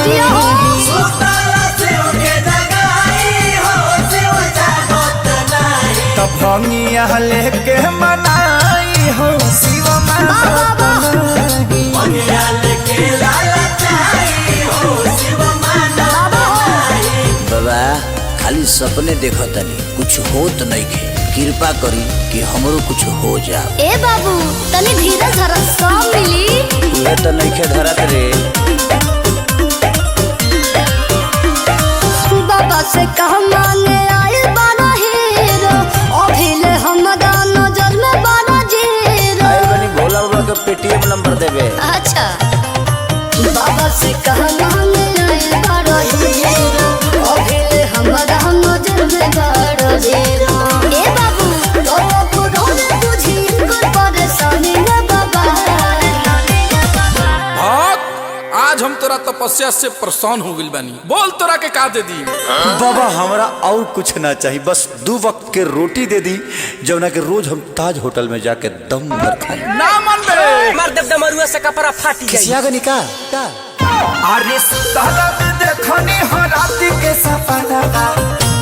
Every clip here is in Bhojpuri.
जिया हो तब भंगिया लेके मनाई हो शिव मानत बाबा खाली सपने देखो तनी कुछ होत नहीं खे कृपा करी कि हमरो कुछ हो जाओ। ए बाबू तनी धीरज धर सब मिली ये तो नहीं खे धरत रे। बाबा से कह मांगे आए बारा हीरो अभिले हमरा नजर में बारा जीरो। आए बनी भोला बाबा के पेटीएम नंबर देबे। अच्छा बाबा से कह मांगे आए बारा हीरो अभिले हमरा नजर में बारा जीरो। ए बाबू तो बुढ़ो ने बुझी कर परेशानी रे बाबा। आज हम तोरा तपस्या से परेशान हो गइल बानी। बोल तोरा के का दे दी? बाबा हमरा और कुछ ना चाहिए, बस 2 वक्त के रोटी दे दी जौना के रोज हम ताज होटल में जाके दम भर खाए। ना मन बे मार देव दमरुआ से कपड़ा फाटी जाई। किसिया का निका का अरे सुताला में देखनी हो राती के सपना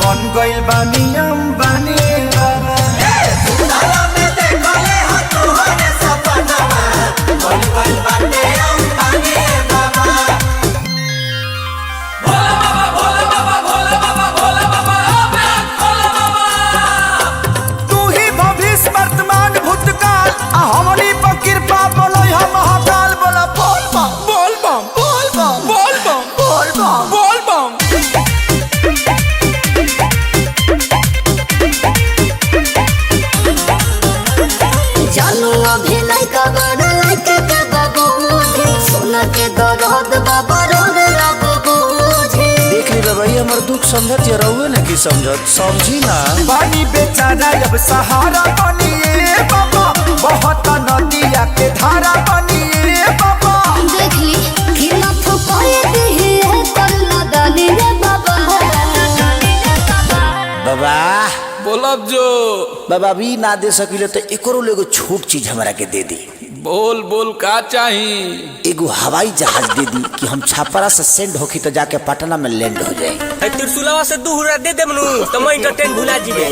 बन गइल बानी अंबानी बाबा। सुताला में देखले हो तोहरे सपना बन गइल बानी अंबानी बाबा। तू ही भविष्य वर्तमान भूतकाल हमनी पर कृपा बोलै हम महाकाल बोला बोल बम बोल बम बोल बम बोल बम बोल बम बोल बम। जानू अभी लइका बड़ लइका के बाबू सोना के दरद बाबा रे बाबू बुझे। देख ली बाबा ये हमर दुख समझत या रहुए ना कि समझत समझी ना। पानी बेचारा अब सहारा बनिए बाबा, बहुत नदिया के धारा बनिए बाबा। देख ली कि ना फुकाए दी है कर लदानी रे बाबा। बाबा बोलब जो बाबा भी ना दे सकिले तो एकरो एगो छोट चीज हमरा के दे दी। बोल बोल का चाही? एगो हवाई जहाज दे दी कि हम छापरा से सेंड होखी तो जाके पटना में लैंड हो जाए। ए त्रिशूलवा से 2 हुरा दे देमनु तो मैं एंटरटेन भुला जीबे।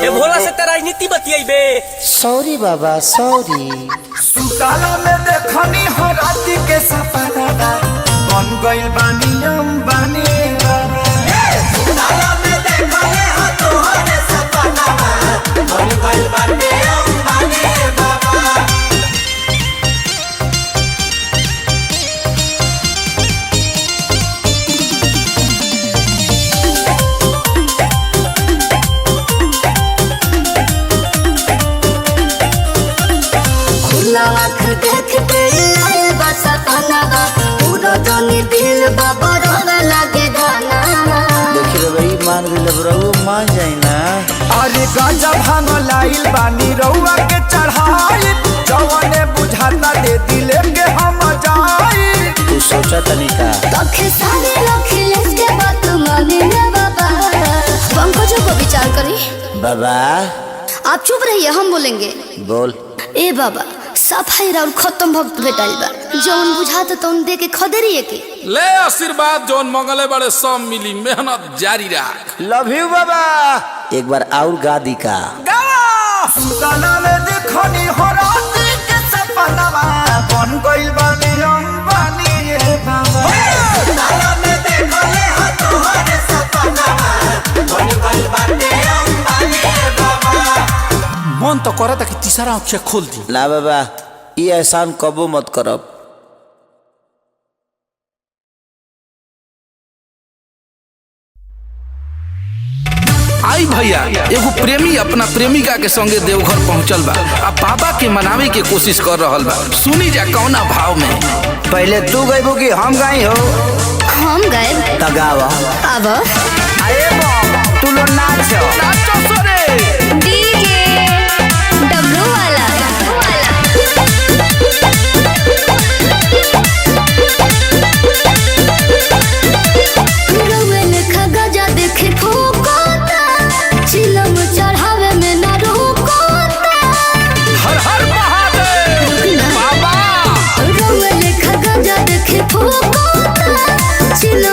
ए भोला से त राजनीति बतियाइबे। सॉरी बाबा सॉरी। सुताला में देखनी हो राती के सपना बन गइल बानी अंबानी बाबा। सुताला में देखले हो तोहरे सपना बन गइल बानी अंबानी बाबा। खुला आँख देख के आए बस पनावा पूरा जानी दिल बाबा रोने लगे गाना। देख रे भाई मान गइल रहुए मान जाई ना। अरे गांजा भांग लाइल बानी रउआ के चढ़ाई जवने बुझाता दे दिले के हम जाई। तू सोचा तनी का तखे सारे लखिलेश के बात माने रे बाबा। पंकजों को विचार करी। बाबा आप चुप रहिए हम बोलेंगे। बोल। ए बाबा सफाई राउर खत्म भक्त भेटाइल बा जौन बुझाता तौन दे के खदेरिए के। ले आशीर्वाद जोन मंगले बड़े सब मिली, मेहनत जारी रख। लव यू बाबा। एक बार और गा दी का सुताला में देखनी हो राती के सपना बन गइल बानी अंबानी रे बाबा। सुताला में देखले हो तोहरे सपना बन गइल बानी अंबानी रे बाबा। मन तो करता कि तीसरा आँखें खोल दी। ना बाबा ये एहसान कबो मत करब। आई भैया एगो प्रेमी अपना प्रेमिका के संगे देवघर पहुंचल बा आ बाबा के मनावे के कोशिश कर रहल बा। सुनी जा कौना भाव में। पहले तू गइबू कि हम गई हो? हम गए तगावा अब अरे बाप तू लो नाच नाचो सोरे। डीजे डब्लू वाला। रोवेल खगजा देखे फूकोता चिलम चढ़ावे में ना रोकोता। हर हर महादेव बाबा। रोवेल खगजा देखे फूकोता चिलम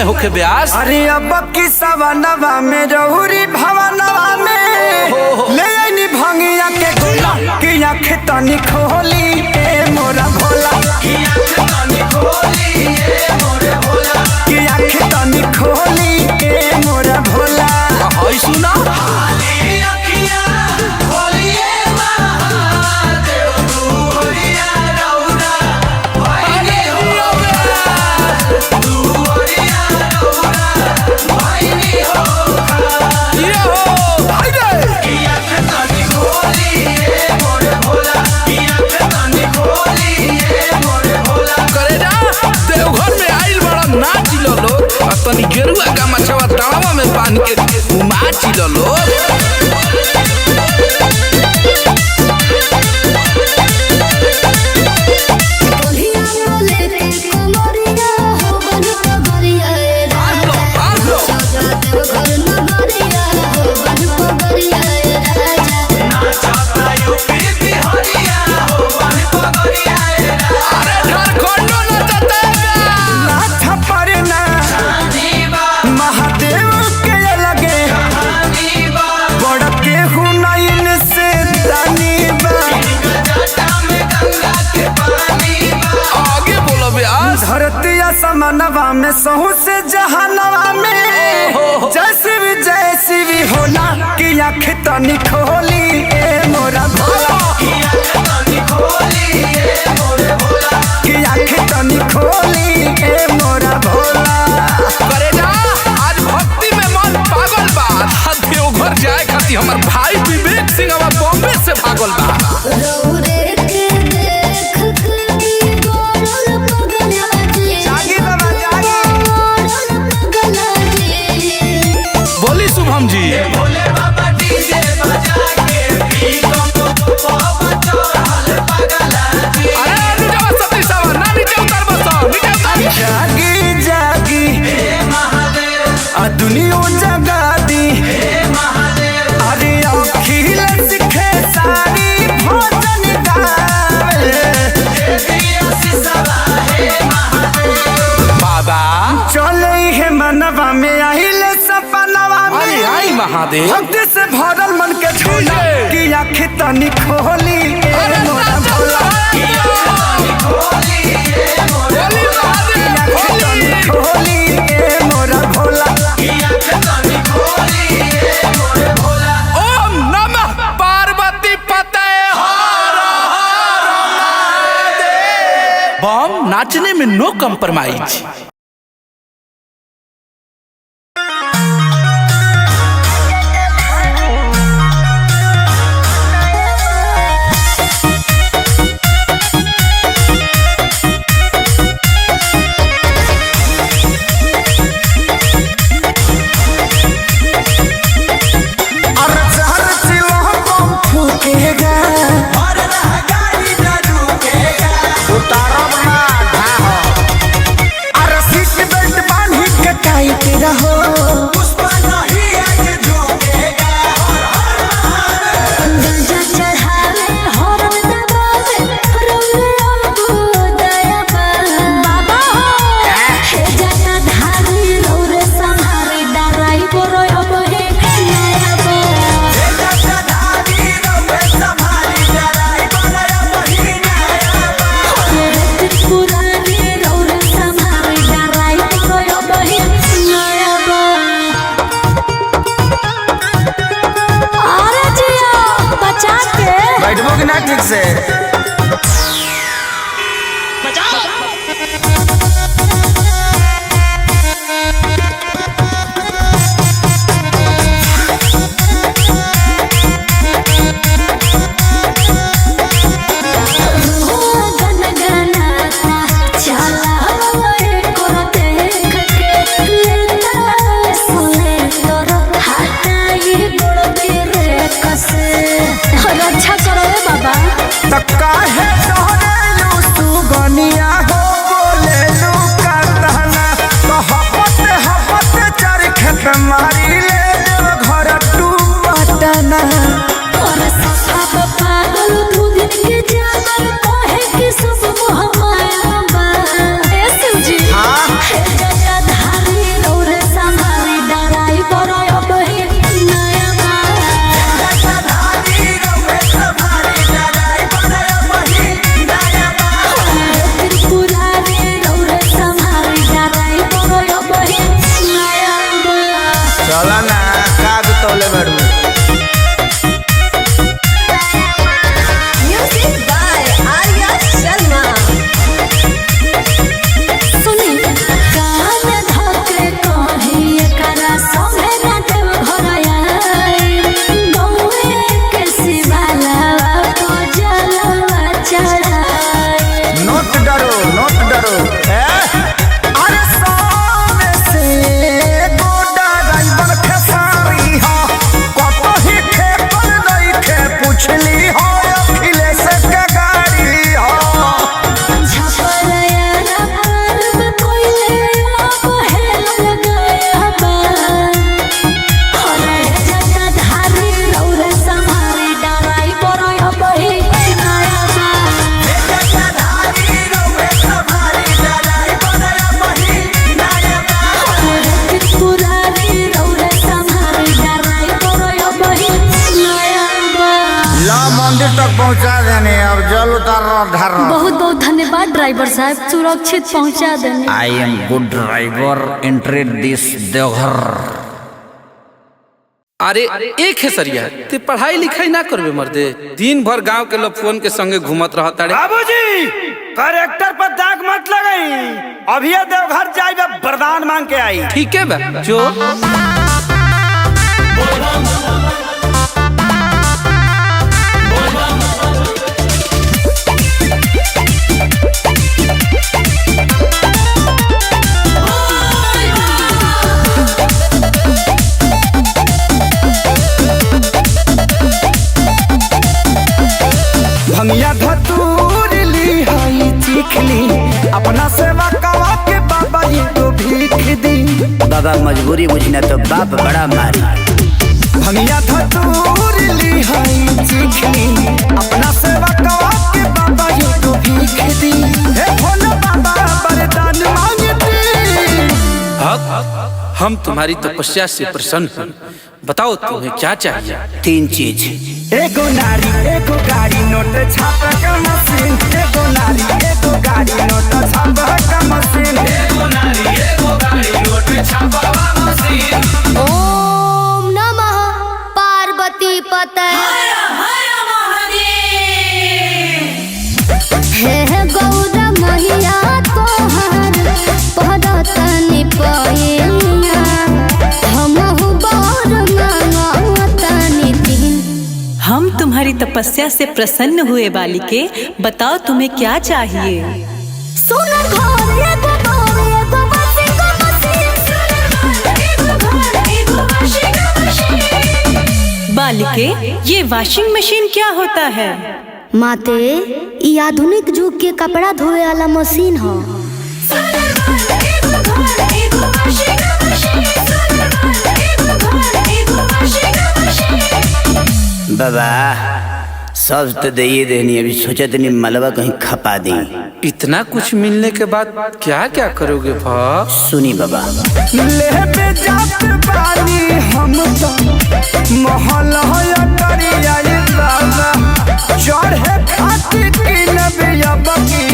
समय होके ब्यास। अरे अब की सवनवा में रहुरी भवनवा में ले आईनी भंगिया के गोला कि आँख तनी खोली ए मोरा भोला कि आँख तनी खोली ए मोरे भोला कि आँख तनी खोली ए मोरा भोला। हई सुना नाच लो लोग और तनी गेरुआ का मछवा तावा में बांध के नाच लो लोग। समनवा में सहू से जहानवा में जैसी भी होला कि आँख तनी खोली ए मोरा भोला कि आँख तनी खोली ए मोरे भोला कि आँख तनी खोली ए मोरा भोला। करे ना आज भक्ति में मन पागल बा। देवघर जाए खातिर हमर भाई विवेक सिंह अब बॉम्बे से भागल बा। बोली शुभम जी भोले बाबा डीजे बजा के अरे नीचे सती सावा ना नीचे उतर बसो नीचे उतर। जागी जागी हे महादेव आ दुनिया जगा दी हे महादेव अरे अखिल सिखे सारी भोजन गावे हे महादेव बाबा चले है मनवा में आइल सपनवा में आई महादेव भक्ति से भरल मन के झोला कि आँख तनी खोली ए मोरा भोला कि आँख तनी खोली ए मोरा भोला कि आँख तनी खोली ए मोरा भोला कि आँख तनी खोली ए मोरा भोला। ओम नमः पार्वती पते हर हर महादेव। बम नाचने में नो कम्प्रोमाइज। ठीक से ला मंदिर तक पहुंचा देने, अब जल उतार ढार। बहुत बहुत धन्यवाद ड्राइवर साहब, सुरक्षित पहुंचा देने। I am good driver, entry this Deoghar. अरे एक है सरिया, ते पढ़ाई लिखाई ना करबे मर्दे, दिन भर गांव के लोग फोन के संगे घूमत रहता रे। बाबूजी करेक्टर पर दाग मत लगाई, अभी देवघर जाइबे वरदान मांग के आई। ठीक है बा जो भंगिया धतूर ली हाई चीख ली, अपना सेवा कवा के बाबा ये तो भीख दी। बाबा मजबूरी बुझना तो बाप बड़ा मारी। भंगिया धतूर ली हाई चीख ली, अपना सेवा कवा के बाबा ये तो भीख दी। हे भोले बाबा वरदान मांगते। हम तुम्हारी तपस्या से प्रसन्न हैं, बताओ तुम्हें क्या चाहिए। 3 चीज, एगो नारी एगो गाड़ी नोट छाप का मशीन, एगो नारी एगो गाड़ी नोट छाप का मशीन, एगो नारी एगो गाड़ी नोट छाप का मशीन। ओम नमः पार्वती पते हे गौरा मैया तोहर पदतनि पैया, हमहु बर मांगतनि दिन। हम तुम्हारी तपस्या से प्रसन्न हुए बालिके, बताओ तुम्हें क्या चाहिए। सुन घर एगो घर एगो वाशिंग मशीन। बालिके, ये वॉशिंग मशीन क्या होता है। माते ई आधुनिक युग के कपड़ा धोए वाला मशीन ह। बाबा सब तो दे देनी, अभी सोचा तनी मलबा कहीं खपा दी। इतना कुछ मिलने के बाद क्या क्या करोगे भा? सुनी बाबा, लेबे जात बानी हम तो महल होया करिया ये बाबा, चढ़े खातिर की नबिया बकी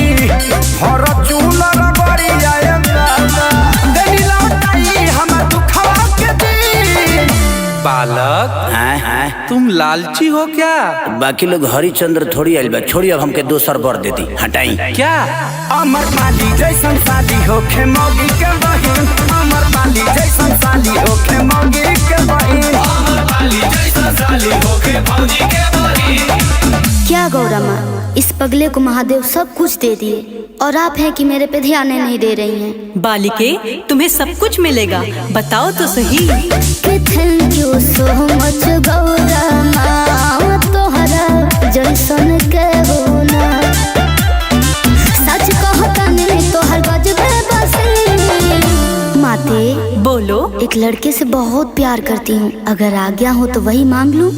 हर चूला रगड़िया ये बाबा, देनी लौटाई हम दुखवा के दी। बालक तुम लालची हो क्या? बाकी लोग हरिचंद्र थोड़ी आइल बा, छोड़ी अब हमके दोसर बर दे दी, हटाई। क्या अमर पाली जैसन साली होखे मौगी के बहिन, अमर पाली जैसन साली होखे मौगी के बहिन, अमर पाली जैसन साली होखे मौगी के बहिन। क्या गौरा माँ, इस पगले को महादेव सब कुछ दे दिए और आप हैं कि मेरे पे ध्यान नहीं दे रही हैं। बालिके, तुम्हें सब कुछ मिलेगा, बताओ तो सही। Thank you so much Gaura माँ, तोहरा जैसन के होना सच कहता नहीं तोहर गजबे बसी। माते बोलो। एक लड़के से बहुत प्यार करती हूँ, अगर आज्ञा हो तो वही मांग लूं।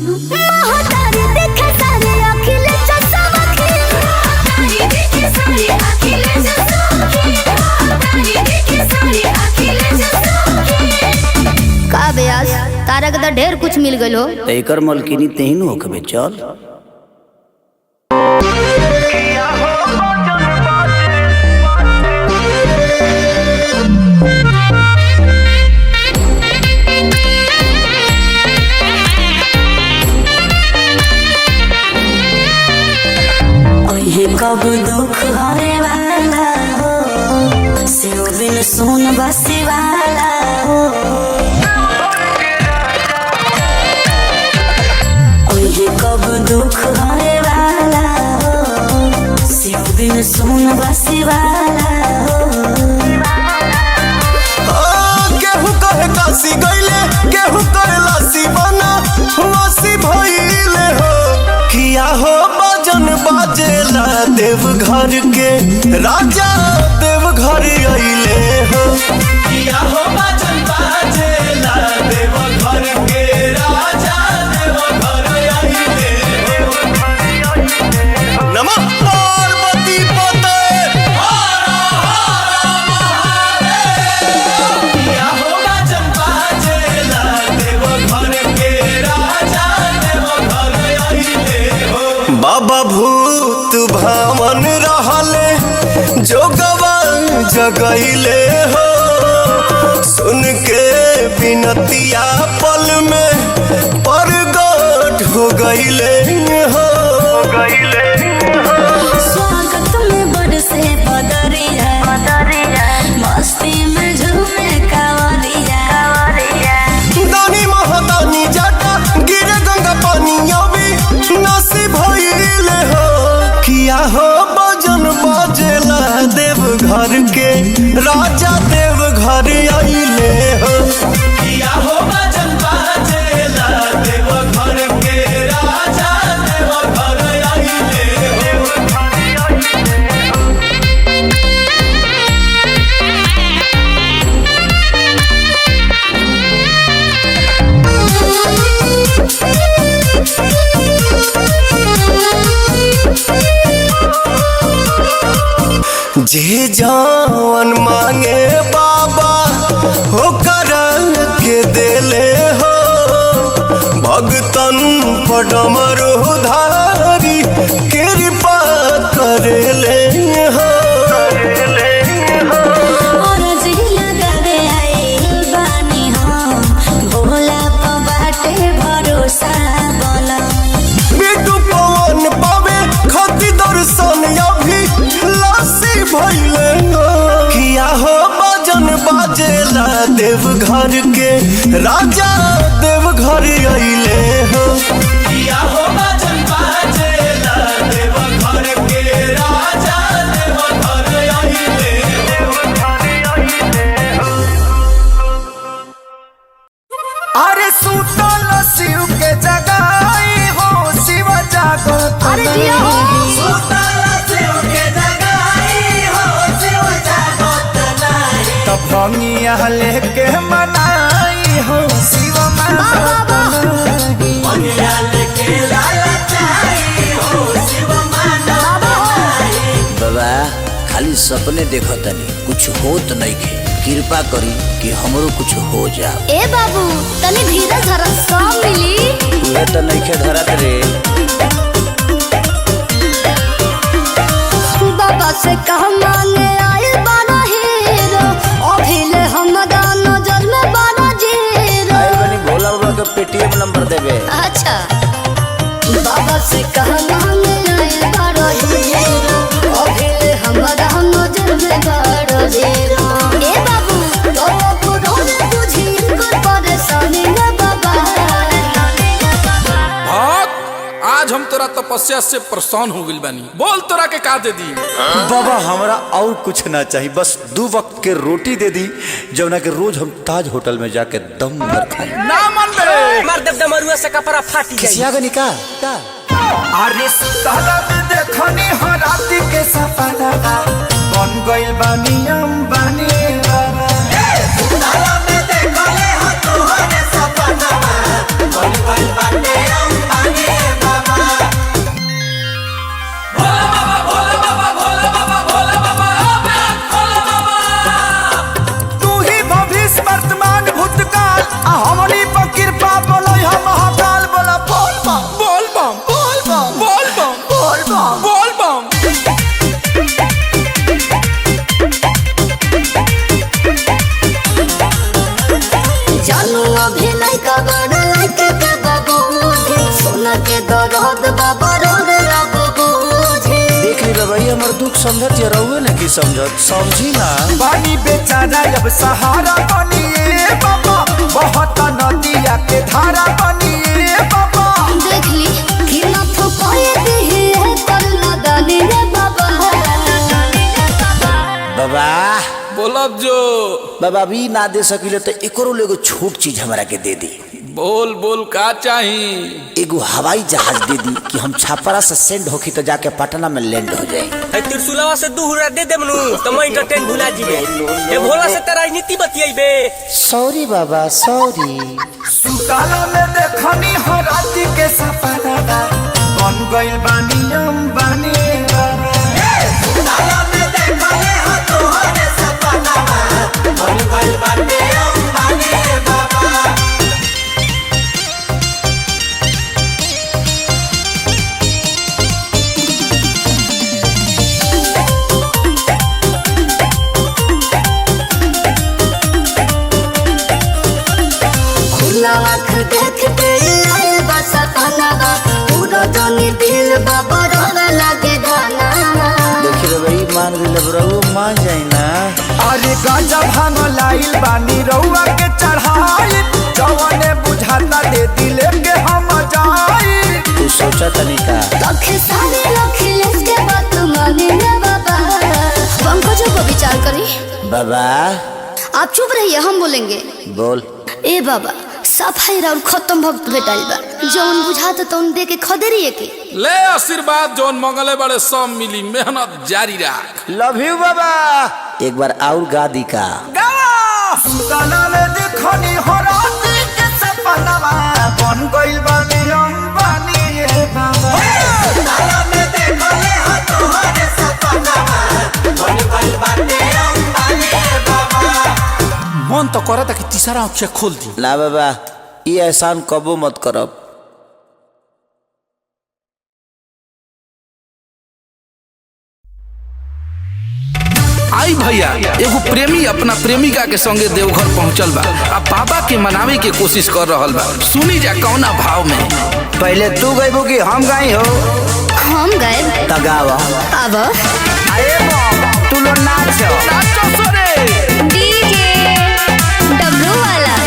का ब्यास तारा के ढेर कुछ मिल गलो। एकर मलकिनी तेहिन होखबे, चल। कब दुख हरे वाला हो, सिर बिन सुन बसी वाला हो। कब दुख हरे वाला हो, सिर बिन सुन बसी वाला हो। केहू कहे काशी गईले, केहू कहे लासी बना वासी भइले हो। किया हो बाजन बाजेला देवघर के राजा, देवघर अइले हो। किया हो बाजन बाजेला देवघर के राजा, देवघर अइले हो। नमः पार्वती पते हर हर महादेव। किया हो बाजन बाजेला देवघर के राजा, देवघर अइले हो। बाबा भूत भावन रहले जोगवा जगैले हो सुन के बिनतिया पल में परगट हो गईले हो स्वागत में बरसे बदरिया मस्ती में झूमे कावरिया दानी महादानी जाटा गिरे गंगा पानी अभी नसीब भइले हो किया हो भजन बाजेला देव घर के राजा देव घर आइले हो किया हो भजन बाजेला देव घर के राजा देव घर आइले हो जे जान मांगे बाबा हो कर के देले हो भगतन पडमर धारी कृपा करेले हो और जिला करे आइल बानी हम भोला पे बाटे भरोसा बोला बिटू पवन पावे खती दर्शन अभी लासी भइले हो किया हो भजन बाजेला देव घर के राजा देव घर आइले हो किया हो भजन बाजेला देव घर के राजा देव घर आइले हो अरे सुतल शिव के जगाई हो शिव जागो अरे जिया हो तब भंगिया लेके मनाई हो शिव बाबा खाली सपने देखतनी कुछ होत नइखे कृपा करी कि हमरो कुछ हो जाओ ए बाबू तनी धीरज धर सब मिली तुहे तो नइखे धरत रे बाबा से कह मांगे आए बाना हीरो अभिले हमरा नजर में बाना जीरो आइल बनी भोला बाबा के पेटीएम नंबर देबे अच्छा बाबा से कह मांगे आए बाना हीरो अभिले हमरा नजर में बाना जीरो ए बाबू तो बुढ़ो ने बुझी कर परेशानी में बाबा भक्त आज हम तोरा तपस्या से परेशान हो गइल बानी बोल तोरा के का दे दी बाबा हमरा और कुछ ना चाहिए बस 2 वक्त के रोटी दे दी जौना के रोज हम ताज होटल में जाके दम भर खाए ना मन बे मार देव दमरुआ से कपड़ा फाटी जाई किसिया गनी का अरे सुतल में देखनी हो राति के सपना बन गइल बानी अंबानी बाबा सुतल में देखले हो तोहरे सपना बन गइल बानी अंबानी बाबा तू ही भविष्य वर्तमान भूतकाल आ हमनी पर कृपा बोलै हम महाकाल बोला बोल बम बोल बम बोल बम बोल बम बोल बम बोल बम जानू अभी लइका बड़ लइका के बाबू मुझे सोना के दर्द बाबा रोड बाबू मुझे देख ली बाबा ये हमर दुख समझत या रहुए ना की समझत समझी ना पानी बेचारा अब सहारा बनिए बाबा बहुत नदिया के धारा बनिए बाबा देख ली कि ना फुकाए दी है कर लदानी रे बाबा बाबा बोलब जो बाबा भी ना दे सकिले तो एकरो एगो छोट चीज हमरा के दे दी बोल बोल का चाही एगो हवाई जहाज दे दी कि हम छापरा से सेंड होखी तो जाके पटना में लैंड हो जाए है त्रिशूलवा से 2 हुरा दे देमनु तो मैं एंटरटेन भुला जीबे ए भोला से तेरा राजनीति बतियाइबे सॉरी बाबा सॉरी सुतल में देखनी हो राति के सपना बन गइल बानी अंबानी बाबा सुतल में देखले हो तोहरे सपना बन गइल बानी अंबानी बाबा दिल बाबा रोवे लगे गाना देखी रे भाई मान गइल बरऊ मान जाई ना। अरे गांजा भांग लाइल बानी रउआ के चढ़ाई जवने बुझाता दे दिले के हम जाई। तू सोचा तनी का लखे सारे लखिलेश के बात माने ना बाबा पंकजों को विचार करी। बाबा आप चुप रहिए हम बोलेंगे। बोल। ए बाबा सफाई और खत्म भक्त भेटाइल बा जौन बुझाता तौन दे के खदेरिए के ले आशीर्वाद जोन मंगले बड़े सब मिली मेहनत जारी रख। लव यू बाबा। एक बार और गा दी का सुताना में देखनी हो रात के सपनावा बन गइल बानी अंबानी रे बाबा। सुताना में देखले हो तोहरे सपनावा बन गइल बानी अंबानी रे बाबा। मन तो करता कि तीसरा आँखें खोल दी। ना बाबा ये एहसान कबो मत करब। आई भैया एगो प्रेमी अपना प्रेमिका के संगे देवघर पहुंचल बा आ बाबा के मनावे के कोशिश कर रहल बा। सुनी जा कौना भाव में। पहले तू गईबू कि हम गई हो? हम गए तगावा अब अरे बाप तू लो नाचो नाचो सोरे डीजे डब्लू वाला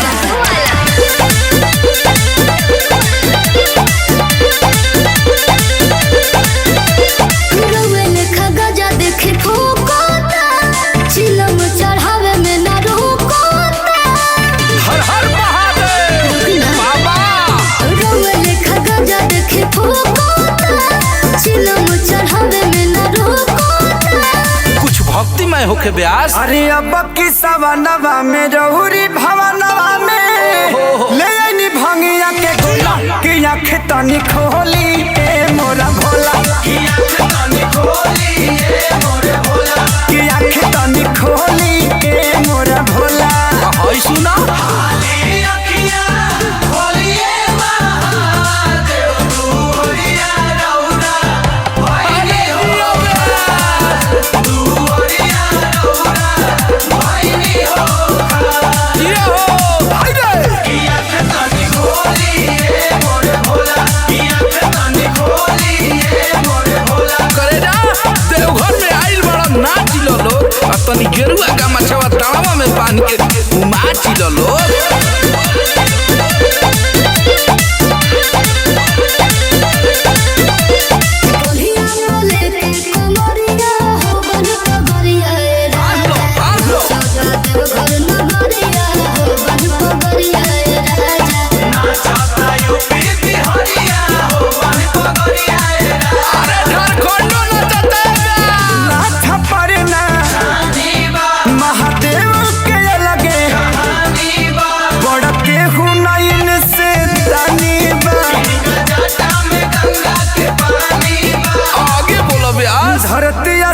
रोवे लेखा गजा देखे ठोकोता चिलम चढ़ावे में ना रोकोता। हर हर महादेव बाबा। रोवे लेखा गजा देखे ठोकोता चिलम चढ़ावे में ना रोकोता। कुछ भक्तिमय होके ब्यास। अरे अब की सवनवा में रहुरी भवनवा में ले आईनी भंगिया के गोला कि आँख तनी खोली ए मोरा भोला कि आँख तनी खोली ए मोरे भोला कि आँख तनी खोली ए मोरा भोला। हई सुना नाच लो लोग आ तनी गेरुआ का मछवा तावा में बांध के नाच लो लोग।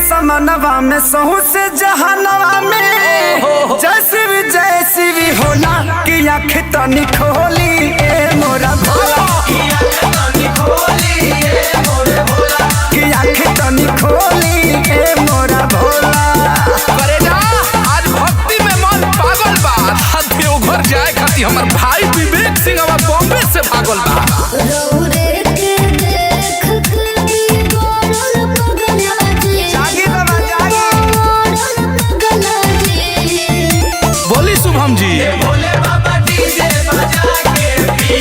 समनवा में सहू से जहानवा में जैसी भी होला कि आँख तनी खोली ए मोरा भोला कि आँख तनी खोली ए मोरे भोला कि आँख तनी खोली ए मोरा भोला। करे ना आज भक्ति में मन पागल बा। देवघर जाए खातिर हमर भाई विवेक सिंह अब बॉम्बे से भागल बा। बोली शुभम जी। भोले बाबा डीजे बजा के भी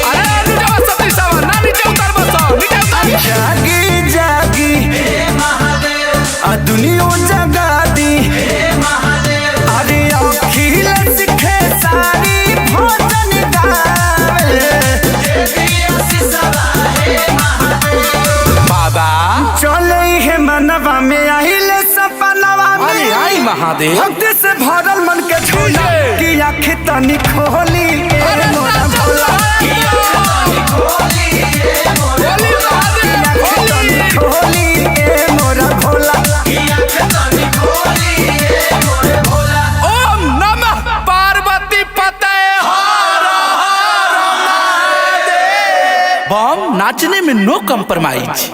अरे नीचे सती सावा ना नीचे उतर बस नीचे उतर। जागी जागी हे महादेव आ दुनिया जगा दी हे महादेव। अरे अखिल सिखे सारी भोजन गावे बाबा चले है मनवा में आइल सपनवा में। अरे आई महादेव भक्ति से भरल मन के झूला कि आँख तनी खोली ए मोरा भोला कि आँख तनी खोली ए मोरा भोला कि आँख तनी खोली ए मोरा भोला कि आँख तनी खोली ए मोरा भोला। ओम नमः पार्वती पते। बम नाचने में नो कम्प्रोमाइज।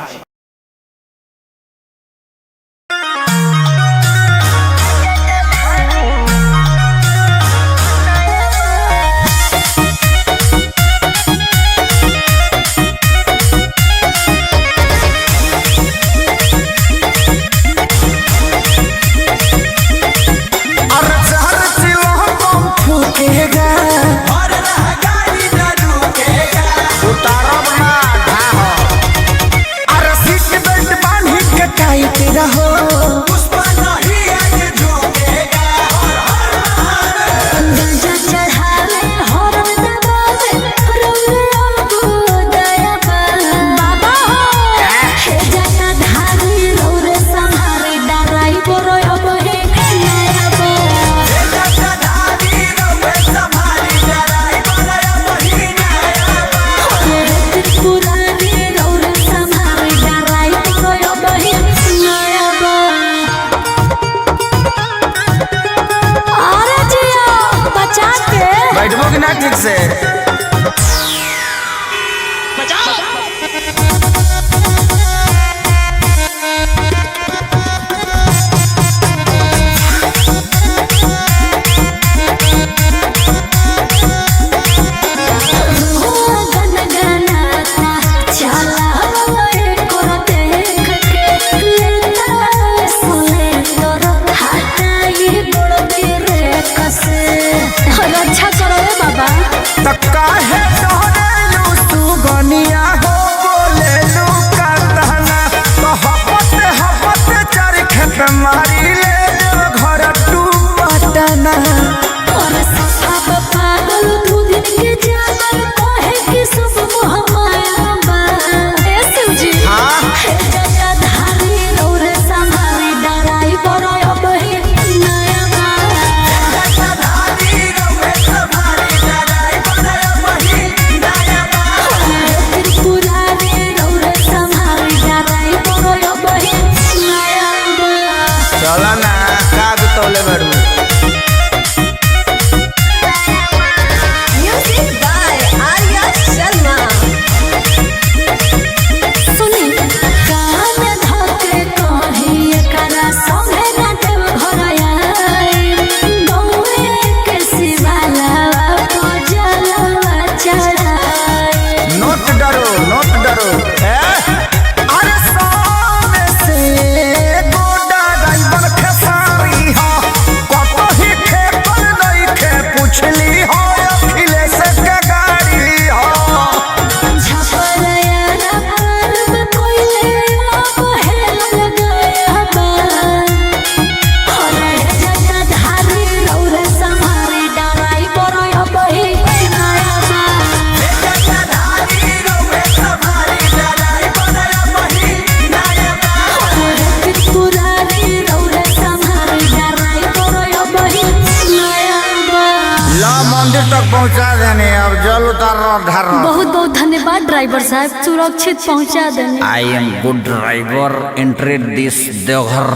धन्यवाद ड्राइवर साहब, सुरक्षित पहुंचा देने। I am good driver, entry this Deoghar.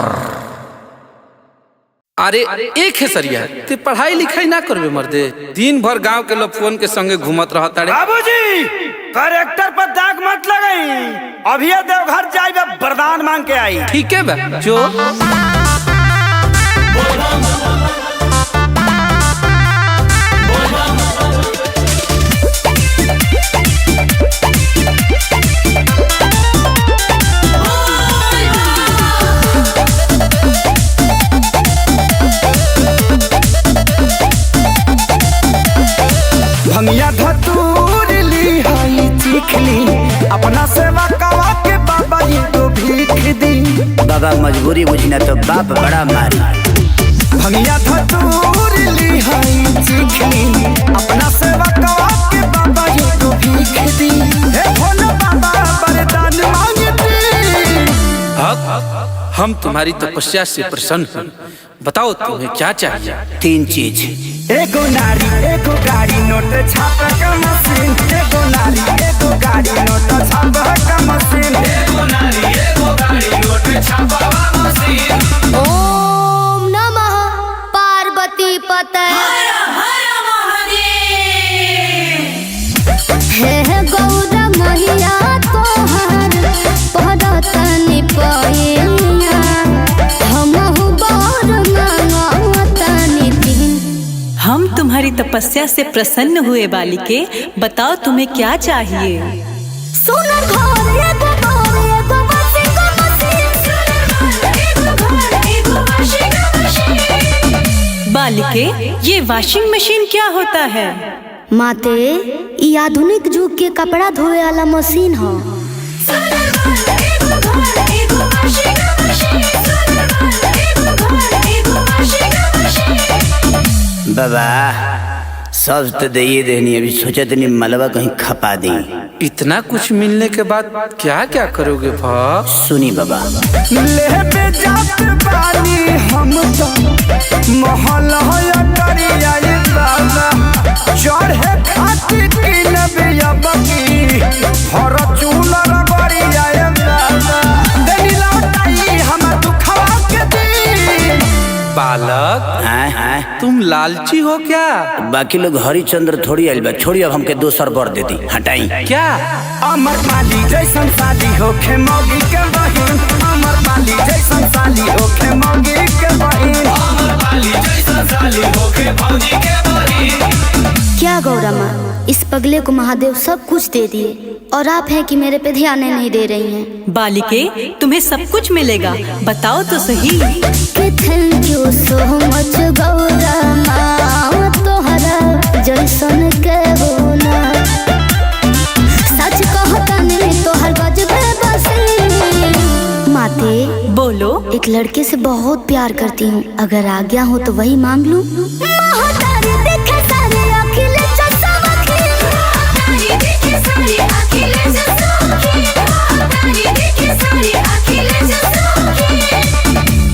अरे एक है सरिया, ते पढ़ाई लिखाई ना करबे मर्दे, दिन भर गांव के लोग फोन के संगे घूमत रहता रे। बाबूजी करेक्टर पर दाग मत लगाई, अभी देवघर जाइबे वरदान मांग के आई। ठीक है बा जो भंगिया धतूर ली हाई चीख ली, अपना सेवा कवा के बाबा ये तो भीख दी। बाबा मजबूरी बुझना तो बाप बड़ा मारी। भंगिया धतूर ली हाई चीख ली, अपना सेवा कवा के बाबा ये तो भीख दी। हे भोले बाबा वरदान मांगते। हम तुम्हारी तपस्या से प्रसन्न हैं, बताओ तुम्हें क्या चाहिए। 3 चीज, एगो नारी एगो गाड़ी नोट छाप का मशीन, एगो नारी एगो गाड़ी नोट छाप का मशीन, एगो नारी एगो गाड़ी नोट छाप का मशीन। ओम नमः पार्वती पतये हे गौरा मैया तोहर पहरतनी पैया, हमहु बर मांगतनी दिन। हम तुम्हारी तपस्या से प्रसन्न हुए बालिके, बताओ तुम्हें क्या चाहिए। सोना घर एगो घर एगो वशिंग मशीन, सोना घर एगो घर एगो वशिंग मशीन। बालिके, ये वॉशिंग मशीन क्या होता है। माते ई आधुनिक युग के कपड़ा धोए वाला मशीन ह। बाबा सब तो दे देनी, अभी सोचा तनी मलबा कहीं खपा दी। इतना कुछ मिलने के बाद क्या क्या करोगे भाप। सुनी बाबा, लेबे जात बानी हम तो महल होया करिया ये बाबा, चढ़े खातिर की नबिया बकी हर चूला रगड़िया ये बाबा, देनी लौटाई हम दुखवा के दी। बालक तुम लालची हो क्या। बाकी लोग हरिचंद्र थोड़ी आइल बा, छोड़ी अब हमके दोसर बर दे दी, हटाई। क्या अमर पाली जैसन साली होखे मौगी के बहिन, अमर पाली जैसन साली होखे मौगी के बहिन, अमर पाली जैसन साली होखे मौगी के बहिन। क्या गौरा माँ, इस पगले को महादेव सब कुछ दे दिए और आप हैं कि मेरे पे ध्यान नहीं दे रही हैं। बालिके, तुम्हें सब कुछ मिलेगा, बताओ तो सही। Thank you so much Gaura माँ, तोहरा जैसन के होना सच कहता नहीं तोहर गजबे बसी। माते बोलो। एक लड़के से बहुत प्यार करती हूँ, अगर आज्ञा हो तो वही मांग लूं।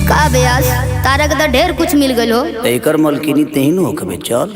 का ब्यास तारा के ढेर कुछ मिल गलो। एकर मलकिनी तेही न होखबे, चल।